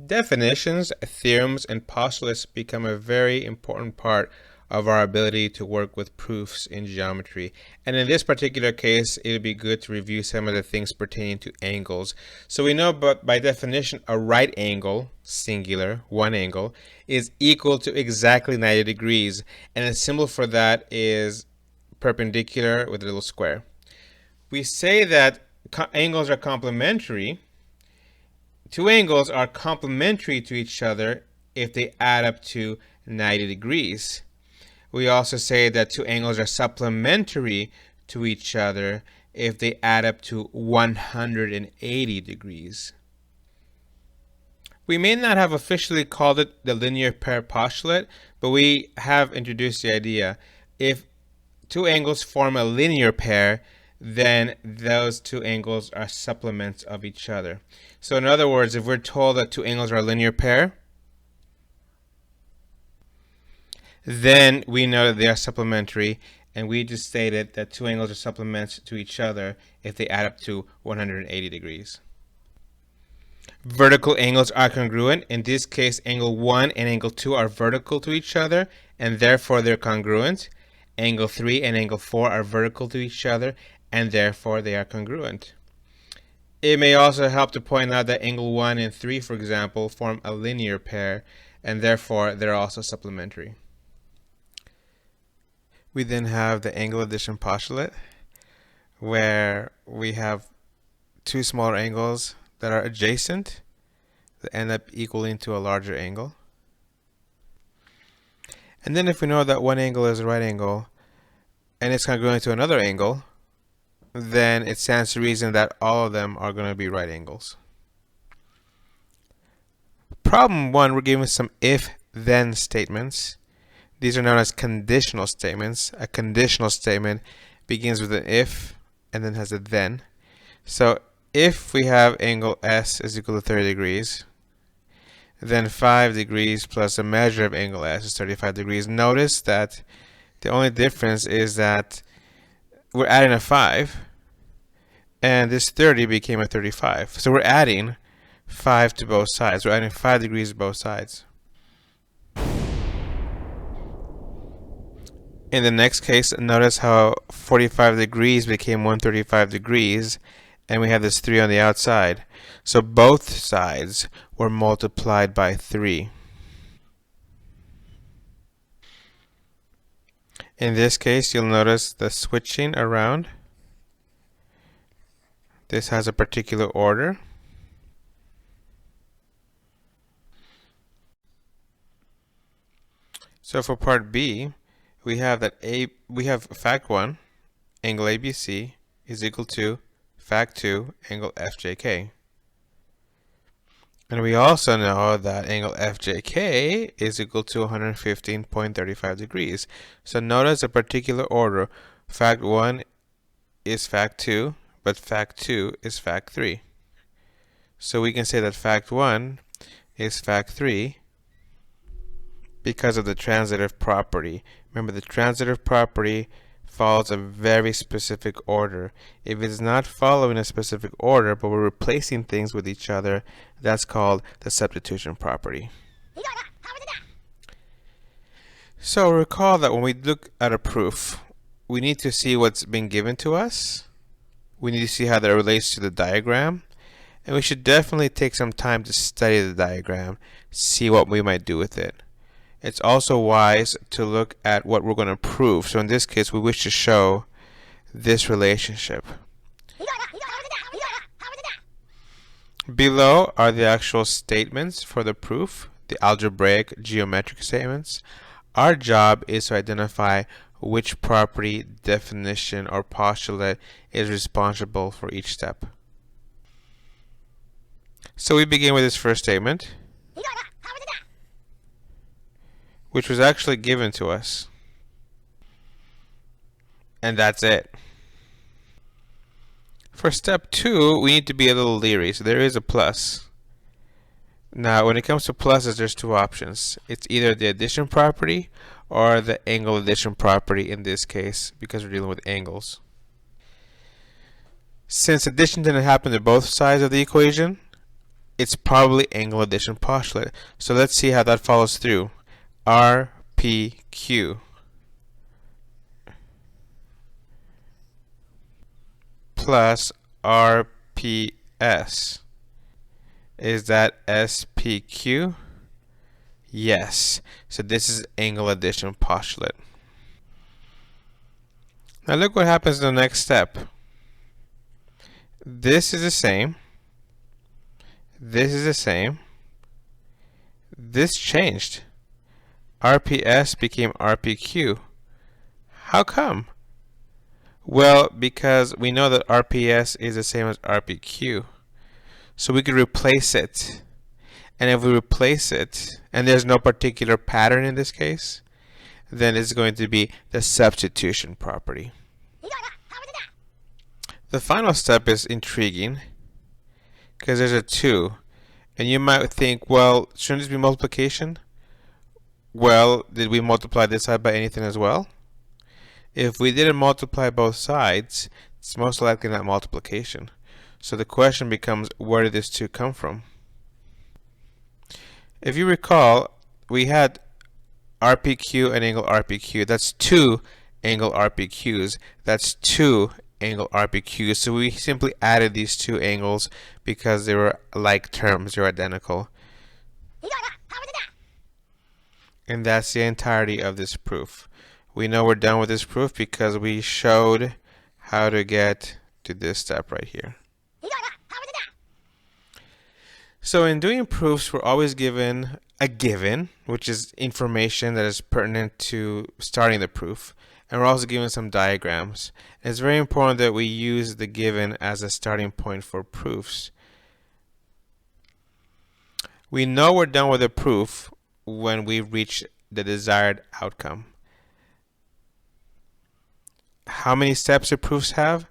Definitions, theorems, and postulates become a very important part of our ability to work with proofs in geometry. And in this particular case, it would be good to review some of the things pertaining to angles. So we know by definition, a right angle, singular, one angle, is equal to exactly 90 degrees. And a symbol for that is perpendicular with a little square. We say that angles are complementary. Two angles are complementary to each other if they add up to 90 degrees. We also say that two angles are supplementary to each other if they add up to 180 degrees. We may not have officially called it the linear pair postulate, but we have introduced the idea. If two angles form a linear pair, then those two angles are supplements of each other. So in other words, if we're told that two angles are a linear pair, then we know that they are supplementary, and we just stated that two angles are supplements to each other if they add up to 180 degrees. Vertical angles are congruent. In this case, angle 1 and angle 2 are vertical to each other, and therefore they're congruent. Angle 3 and angle 4 are vertical to each other, and therefore they are congruent. It may also help to point out that angle 1 and 3, for example, form a linear pair, and therefore they're also supplementary. We then have the angle addition postulate, where we have two smaller angles that are adjacent that end up equaling to a larger angle. And then if we know that one angle is a right angle and it's congruent to another angle, then it stands to reason that all of them are going to be right angles. Problem 1, we're given some if-then statements. These are known as conditional statements. A conditional statement begins with an if and then has a then. So if we have angle S is equal to 30 degrees, then 5 degrees plus the measure of angle S is 35 degrees. Notice that the only difference is that we're adding a 5, and this 30 became a 35. So we're adding 5 to both sides. We're adding 5 degrees to both sides. In the next case, notice how 45 degrees became 135 degrees, and we have this 3 on the outside. So both sides were multiplied by 3. In this case, you'll notice the switching around. This has a particular order. So for part B, we have that fact 1, angle ABC is equal to fact 2, angle FJK. And we also know that angle FJK is equal to 115.35 degrees. So notice a particular order. Fact 1 is fact 2, but fact 2 is fact 3. So we can say that fact 1 is fact 3 because of the transitive property. Remember, the transitive property follows a very specific order. If it's not following a specific order, but we're replacing things with each other, that's called the substitution property. So recall that when we look at a proof, we need to see what's been given to us. We need to see how that relates to the diagram. And we should definitely take some time to study the diagram, see what we might do with it. It's also wise to look at what we're going to prove. So in this case, we wish to show this relationship. Below are the actual statements for the proof, the algebraic geometric statements. Our job is to identify which property, definition, or postulate is responsible for each step. So we begin with this first statement, which was actually given to us. And that's it. For step 2, we need to be a little leery. So there is a plus. Now, when it comes to pluses, there's two options. It's either the addition property or the angle addition property in this case, because we're dealing with angles. Since addition didn't happen to both sides of the equation, it's probably angle addition postulate. So let's see how that follows through. RPQ plus RPS. Is that SPQ? Yes. So this is angle addition postulate. Now look what happens in the next step. This is the same. This is the same. This changed. RPS became RPQ. How come? Well, because we know that RPS is the same as RPQ. So we could replace it. And if we replace it, and there's no particular pattern in this case, then it's going to be the substitution property. The final step is intriguing because there's a 2. And you might think, well, shouldn't this be multiplication? Well, did we multiply this side by anything as well? If we didn't multiply both sides, it's most likely not multiplication. So the question becomes, where did this 2 come from? If you recall, we had RPQ and angle RPQ. That's 2 angle RPQs. That's 2 angle RPQs. So we simply added these 2 angles because they were like terms, they're identical. And that's the entirety of this proof. We know we're done with this proof because we showed how to get to this step right here. So in doing proofs, we're always given a given, which is information that is pertinent to starting the proof. And we're also given some diagrams. And it's very important that we use the given as a starting point for proofs. We know we're done with a proof when we reach the desired outcome. How many steps do proofs have?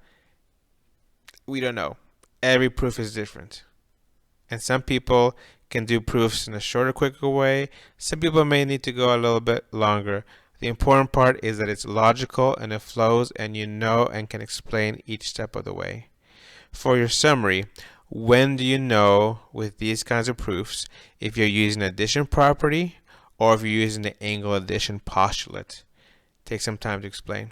We don't know. Every proof is different. And some people can do proofs in a shorter, quicker way. Some people may need to go a little bit longer. The important part is that it's logical and it flows and you know and can explain each step of the way. For your summary, when do you know with these kinds of proofs if you're using addition property or if you're using the angle addition postulate? Take some time to explain.